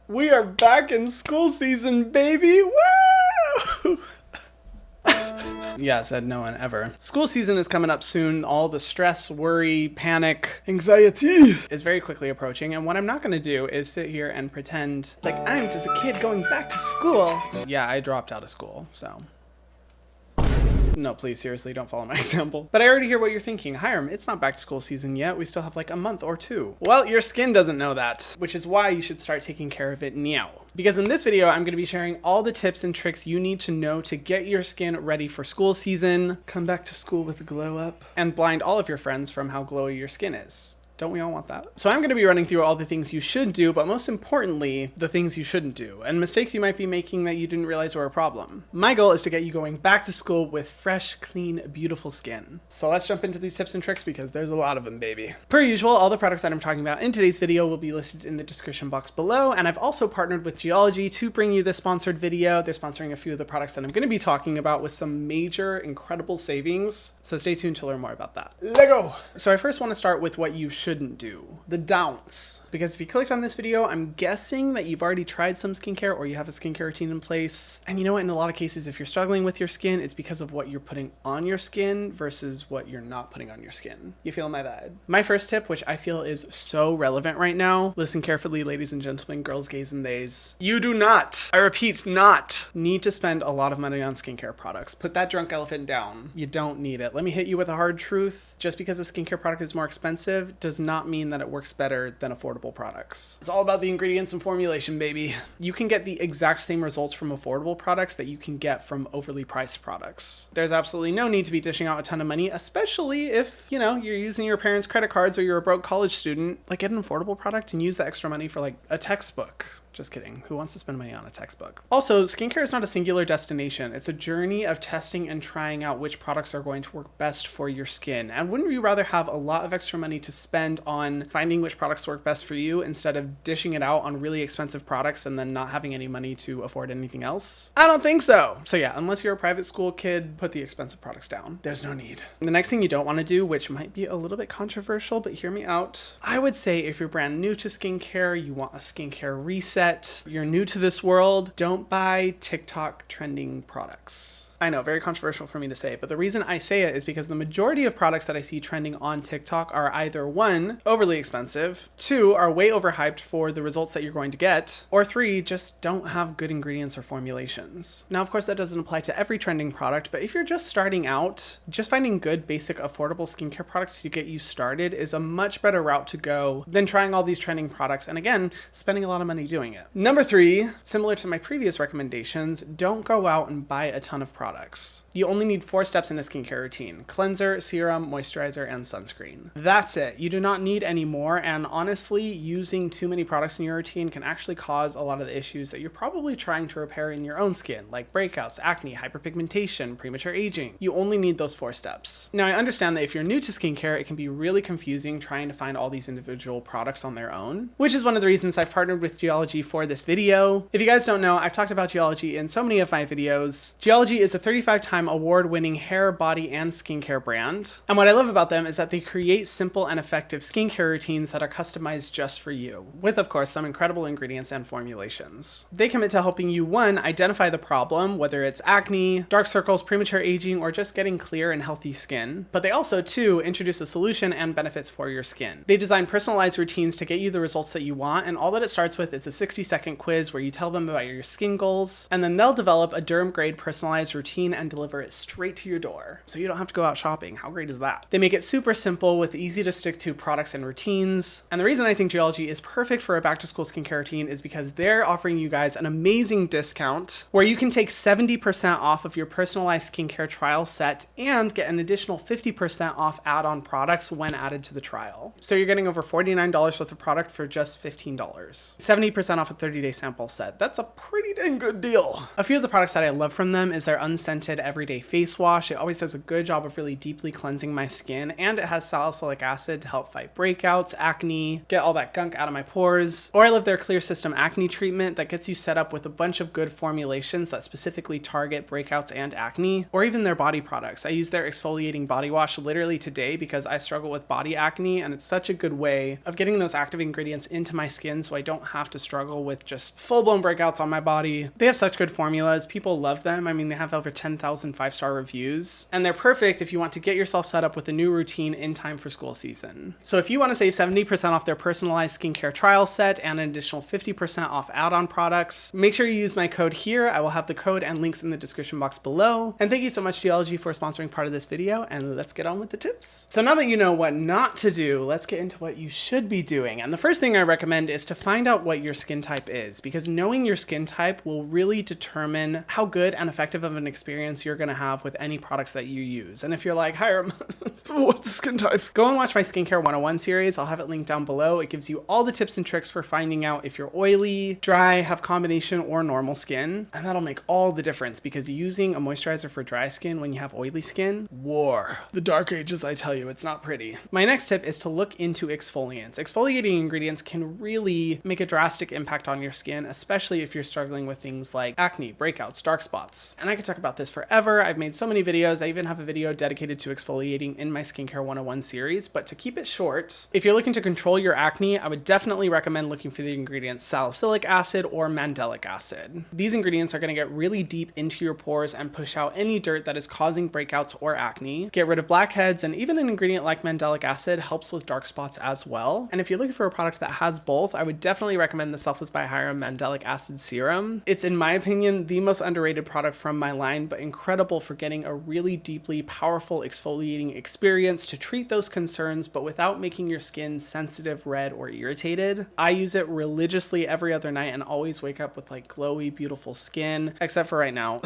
We are back in school season, baby! Woo! Yeah, said no one ever. School season is coming up soon. All the stress, worry, panic, anxiety is very quickly approaching. And what I'm not gonna do is sit here and pretend like I'm just a kid going back to school. Yeah, I dropped out of school, so. No, please, seriously, don't follow my example. But I already hear what you're thinking. Hiram, it's not back to school season yet. We still have like a month or two. Well, your skin doesn't know that, which is why you should start taking care of it now. Because in this video, I'm going to be sharing all the tips and tricks you need to know to get your skin ready for school season, come back to school with a glow up, and blind all of your friends from how glowy your skin is. Don't we all want that? So I'm going to be running through all the things you should do, but most importantly, the things you shouldn't do, and mistakes you might be making that you didn't realize were a problem. My goal is to get you going back to school with fresh, clean, beautiful skin. So let's jump into these tips and tricks because there's a lot of them, baby. Per usual, all the products that I'm talking about in today's video will be listed in the description box below, and I've also partnered with Geologie to bring you this sponsored video. They're sponsoring a few of the products that I'm going to be talking about with some major, incredible savings. So stay tuned to learn more about that. Let's go! So I first want to start with what you shouldn't do, the don'ts. Because if you clicked on this video, I'm guessing that you've already tried some skincare or you have a skincare routine in place. And you know what, in a lot of cases, if you're struggling with your skin, it's because of what you're putting on your skin versus what you're not putting on your skin. You feel my vibe? My first tip, which I feel is so relevant right now, listen carefully, ladies and gentlemen, girls, gays, and theys. You do not, I repeat, not need to spend a lot of money on skincare products. Put that drunk elephant down. You don't need it. Let me hit you with a hard truth. Just because a skincare product is more expensive does not mean that it works better than affordable products. It's all about the ingredients and formulation, baby. You can get the exact same results from affordable products that you can get from overly priced products. There's absolutely no need to be dishing out a ton of money, especially if, you know, you're using your parents' credit cards or you're a broke college student. Like, get an affordable product and use the extra money for like a textbook. Just kidding. Who wants to spend money on a textbook? Also, skincare is not a singular destination. It's a journey of testing and trying out which products are going to work best for your skin. And wouldn't you rather have a lot of extra money to spend on finding which products work best for you instead of dishing it out on really expensive products and then not having any money to afford anything else? I don't think so. So yeah, unless you're a private school kid, put the expensive products down. There's no need. The next thing you don't want to do, which might be a little bit controversial, but hear me out. I would say if you're brand new to skincare, you want a skincare reset, you're new to this world, don't buy TikTok trending products. I know, very controversial for me to say, but the reason I say it is because the majority of products that I see trending on TikTok are either 1, overly expensive, 2, are way overhyped for the results that you're going to get, or 3, just don't have good ingredients or formulations. Now, of course, that doesn't apply to every trending product, but if you're just starting out, just finding good, basic, affordable skincare products to get you started is a much better route to go than trying all these trending products and, again, spending a lot of money doing it. Number 3, similar to my previous recommendations, don't go out and buy a ton of products. You only need 4 steps in a skincare routine: cleanser, serum, moisturizer, and sunscreen. That's it. You do not need any more, and honestly, using too many products in your routine can actually cause a lot of the issues that you're probably trying to repair in your own skin, like breakouts, acne, hyperpigmentation, premature aging. You only need those 4 steps. Now, I understand that if you're new to skincare, it can be really confusing trying to find all these individual products on their own, which is one of the reasons I've partnered with Geologie for this video. If you guys don't know, I've talked about Geologie in so many of my videos. Geologie is a 35-time award-winning hair, body, and skincare brand. And what I love about them is that they create simple and effective skincare routines that are customized just for you, with, of course, some incredible ingredients and formulations. They commit to helping you, 1, identify the problem, whether it's acne, dark circles, premature aging, or just getting clear and healthy skin. But they also, 2, introduce a solution and benefits for your skin. They design personalized routines to get you the results that you want, and all that it starts with is a 60-second quiz where you tell them about your skin goals, and then they'll develop a derm-grade personalized routine and deliver it straight to your door, so you don't have to go out shopping. How great is that? They make it super simple with easy to stick to products and routines. And the reason I think Geologie is perfect for a back to school skincare routine is because they're offering you guys an amazing discount where you can take 70% off of your personalized skincare trial set and get an additional 50% off add-on products when added to the trial. So you're getting over $49 worth of product for just $15. 70% off a 30-day sample set. That's a pretty dang good deal. A few of the products that I love from them is their unscented everyday face wash. It always does a good job of really deeply cleansing my skin, and it has salicylic acid to help fight breakouts, acne, get all that gunk out of my pores. Or I love their Clear System acne treatment that gets you set up with a bunch of good formulations that specifically target breakouts and acne. Or even their body products. I use their exfoliating body wash literally today because I struggle with body acne, and it's such a good way of getting those active ingredients into my skin so I don't have to struggle with just full-blown breakouts on my body. They have such good formulas. People love them. I mean, they have over 10,000 5-star reviews, and they're perfect if you want to get yourself set up with a new routine in time for school season. So if you want to save 70% off their personalized skincare trial set and an additional 50% off add-on products, make sure you use my code here. I will have the code and links in the description box below. And thank you so much, Geologie, for sponsoring part of this video, and let's get on with the tips. So now that you know what not to do, let's get into what you should be doing. And the first thing I recommend is to find out what your skin type is, because knowing your skin type will really determine how good and effective of an experience you're going to have with any products that you use. And if you're like, Hiram, what's the skin type? Go and watch my Skincare 101 series. I'll have it linked down below. It gives you all the tips and tricks for finding out if you're oily, dry, have combination, or normal skin. And that'll make all the difference, because using a moisturizer for dry skin when you have oily skin, war. The dark ages, I tell you, it's not pretty. My next tip is to look into exfoliants. Exfoliating ingredients can really make a drastic impact on your skin, especially if you're struggling with things like acne, breakouts, dark spots. And I could talk about this forever. I've made so many videos. I even have a video dedicated to exfoliating in my Skincare 101 series, but to keep it short, if you're looking to control your acne, I would definitely recommend looking for the ingredients salicylic acid or mandelic acid. These ingredients are going to get really deep into your pores and push out any dirt that is causing breakouts or acne, get rid of blackheads, and even an ingredient like mandelic acid helps with dark spots as well. And if you're looking for a product that has both, I would definitely recommend the Selfless by Hiram Mandelic Acid Serum. It's, in my opinion, the most underrated product from my line, but incredible for getting a really deeply powerful exfoliating experience to treat those concerns, but without making your skin sensitive, red, or irritated. I use it religiously every other night and always wake up with like glowy, beautiful skin, except for right now.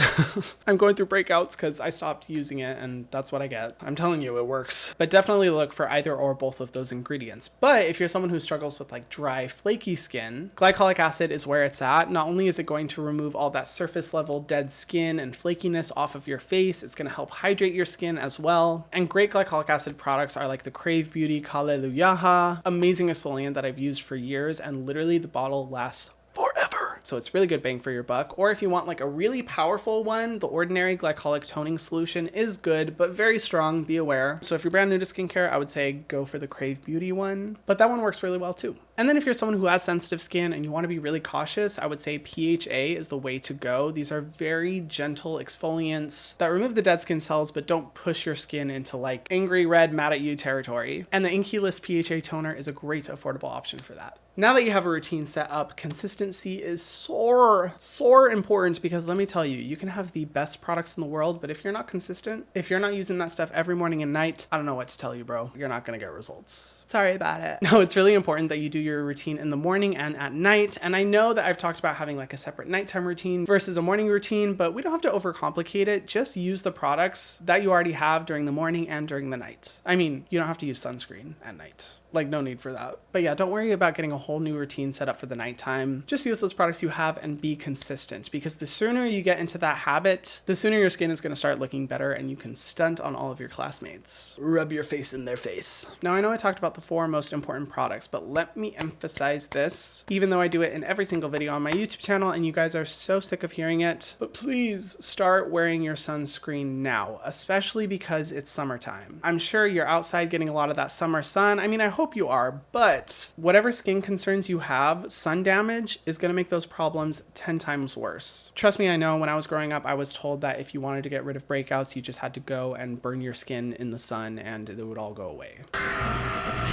I'm going through breakouts because I stopped using it, and that's what I get. I'm telling you, it works. But definitely look for either or both of those ingredients. But if you're someone who struggles with like dry, flaky skin, glycolic acid is where it's at. Not only is it going to remove all that surface level dead skin and flakiness off of your face, it's going to help hydrate your skin as well. And great glycolic acid products are like the Crave Beauty Kaleluyaha, amazing exfoliant that I've used for years, and literally the bottle lasts forever. So it's really good bang for your buck. Or if you want like a really powerful one, the Ordinary Glycolic Toning Solution is good, but very strong, be aware. So if you're brand new to skincare, I would say go for the Crave Beauty one, but that one works really well too. And then if you're someone who has sensitive skin and you want to be really cautious, I would say PHA is the way to go. These are very gentle exfoliants that remove the dead skin cells, but don't push your skin into like angry red, mad at you territory. And the Inkey List PHA toner is a great affordable option for that. Now that you have a routine set up, consistency is so important, because let me tell you, you can have the best products in the world, but if you're not consistent, if you're not using that stuff every morning and night, I don't know what to tell you, bro. You're not going to get results. Sorry about it. No, it's really important that you do your routine in the morning and at night. And I know that I've talked about having like a separate nighttime routine versus a morning routine, but we don't have to overcomplicate it. Just use the products that you already have during the morning and during the night. I mean, you don't have to use sunscreen at night. Like, no need for that. But yeah, don't worry about getting a whole new routine set up for the nighttime. Just use those products you have and be consistent, because the sooner you get into that habit, the sooner your skin is going to start looking better and you can stunt on all of your classmates. Rub your face in their face. Now, I know I talked about the 4 most important products, but let me emphasize this, even though I do it in every single video on my YouTube channel and you guys are so sick of hearing it, but please start wearing your sunscreen now, especially because it's summertime. I'm sure you're outside getting a lot of that summer sun. I mean, I hope you are, but whatever skin concerns you have, sun damage is going to make those problems 10 times worse. Trust me, I know when I was growing up, I was told that if you wanted to get rid of breakouts, you just had to go and burn your skin in the sun and it would all go away.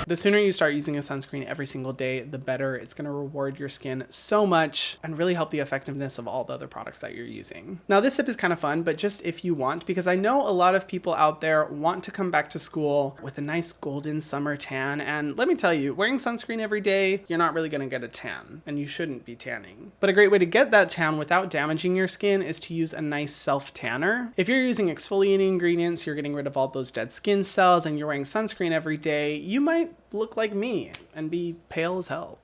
The sooner you start using a sunscreen every single day, the better. It's going to reward your skin so much and really help the effectiveness of all the other products that you're using. Now, this tip is kind of fun, but just if you want, because I know a lot of people out there want to come back to school with a nice golden summer tan. And let me tell you, wearing sunscreen every day, you're not really going to get a tan, and you shouldn't be tanning. But a great way to get that tan without damaging your skin is to use a nice self-tanner. If you're using exfoliating ingredients, you're getting rid of all those dead skin cells, and you're wearing sunscreen every day, you might look like me and be pale as hell.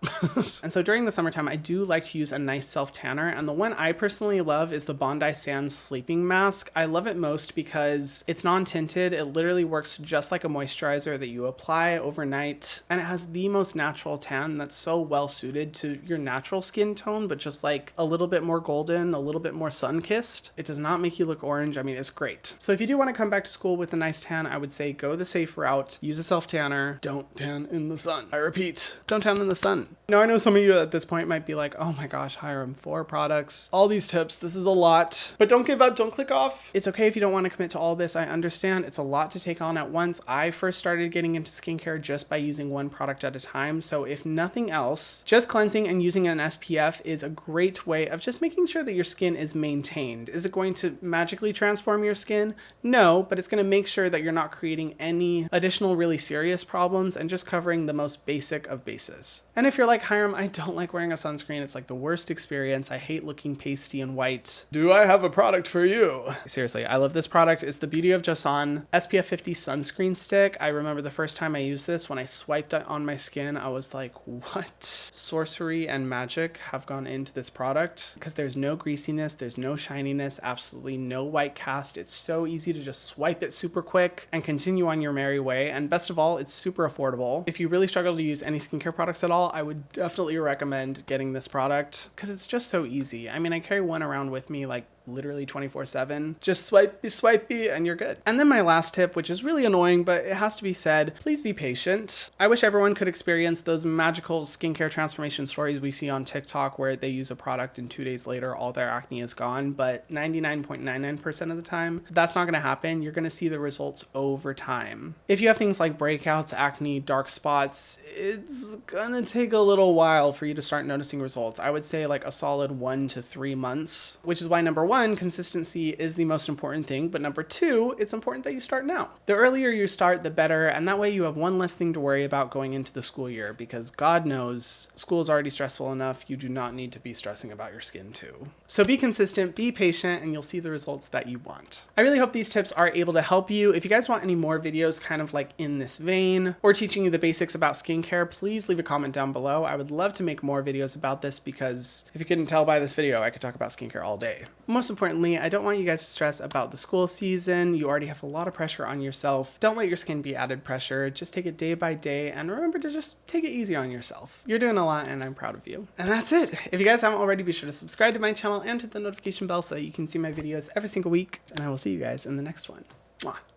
And so during the summertime, I do like to use a nice self tanner, and the one I personally love is the Bondi Sands Sleeping Mask. I love it most because it's non-tinted. It literally works just like a moisturizer that you apply overnight, and it has the most natural tan that's so well suited to your natural skin tone, but just like a little bit more golden, a little bit more sun-kissed. It does not make you look orange. I mean, it's great. So if you do want to come back to school with a nice tan, I would say go the safe route, use a self tanner, don't tan in the sun. I repeat, don't tan in the sun. Now I know some of you at this point might be like, oh my gosh, Hiram, 4 products, all these tips, this is a lot, but don't give up, don't click off. It's okay if you don't want to commit to all this. I understand it's a lot to take on at once. I first started getting into skincare just by using one product at a time. So if nothing else, just cleansing and using an SPF is a great way of just making sure that your skin is maintained. Is it going to magically transform your skin? No, but it's going to make sure that you're not creating any additional really serious problems and just covering the most basic of bases. And if you're like, Hiram, I don't like wearing a sunscreen. It's like the worst experience. I hate looking pasty and white. Do I have a product for you? Seriously, I love this product. It's the Beauty of Joseon SPF 50 sunscreen stick. I remember the first time I used this, when I swiped it on my skin, I was like, what? Sorcery and magic have gone into this product, because there's no greasiness, there's no shininess, absolutely no white cast. It's so easy to just swipe it super quick and continue on your merry way. And best of all, it's super affordable. If you really struggle to use any skincare products at all, I would definitely recommend getting this product because it's just so easy. I mean, I carry one around with me like literally 24/7. Just swipey, and you're good. And then my last tip, which is really annoying, but it has to be said, please be patient. I wish everyone could experience those magical skincare transformation stories we see on TikTok where they use a product and 2 days later all their acne is gone, but 99.99% of the time, that's not gonna happen. You're gonna see the results over time. If you have things like breakouts, acne, dark spots, it's gonna take a little while for you to start noticing results. I would say like a solid 1 to 3 months, which is why number 1, consistency is the most important thing, but number 2, it's important that you start now. The earlier you start, the better, and that way you have one less thing to worry about going into the school year, because God knows school is already stressful enough. You do not need to be stressing about your skin too. So be consistent, be patient, and you'll see the results that you want. I really hope these tips are able to help you. If you guys want any more videos kind of like in this vein, or teaching you the basics about skincare, please leave a comment down below. I would love to make more videos about this, because if you couldn't tell by this video, I could talk about skincare all day. Most importantly, I don't want you guys to stress about the school season. You already have a lot of pressure on yourself. Don't let your skin be added pressure. Just take it day by day, and remember to just take it easy on yourself. You're doing a lot, and I'm proud of you. And that's it. If you guys haven't already, be sure to subscribe to my channel and hit the notification bell so that you can see my videos every single week, and I will see you guys in the next one. Mwah.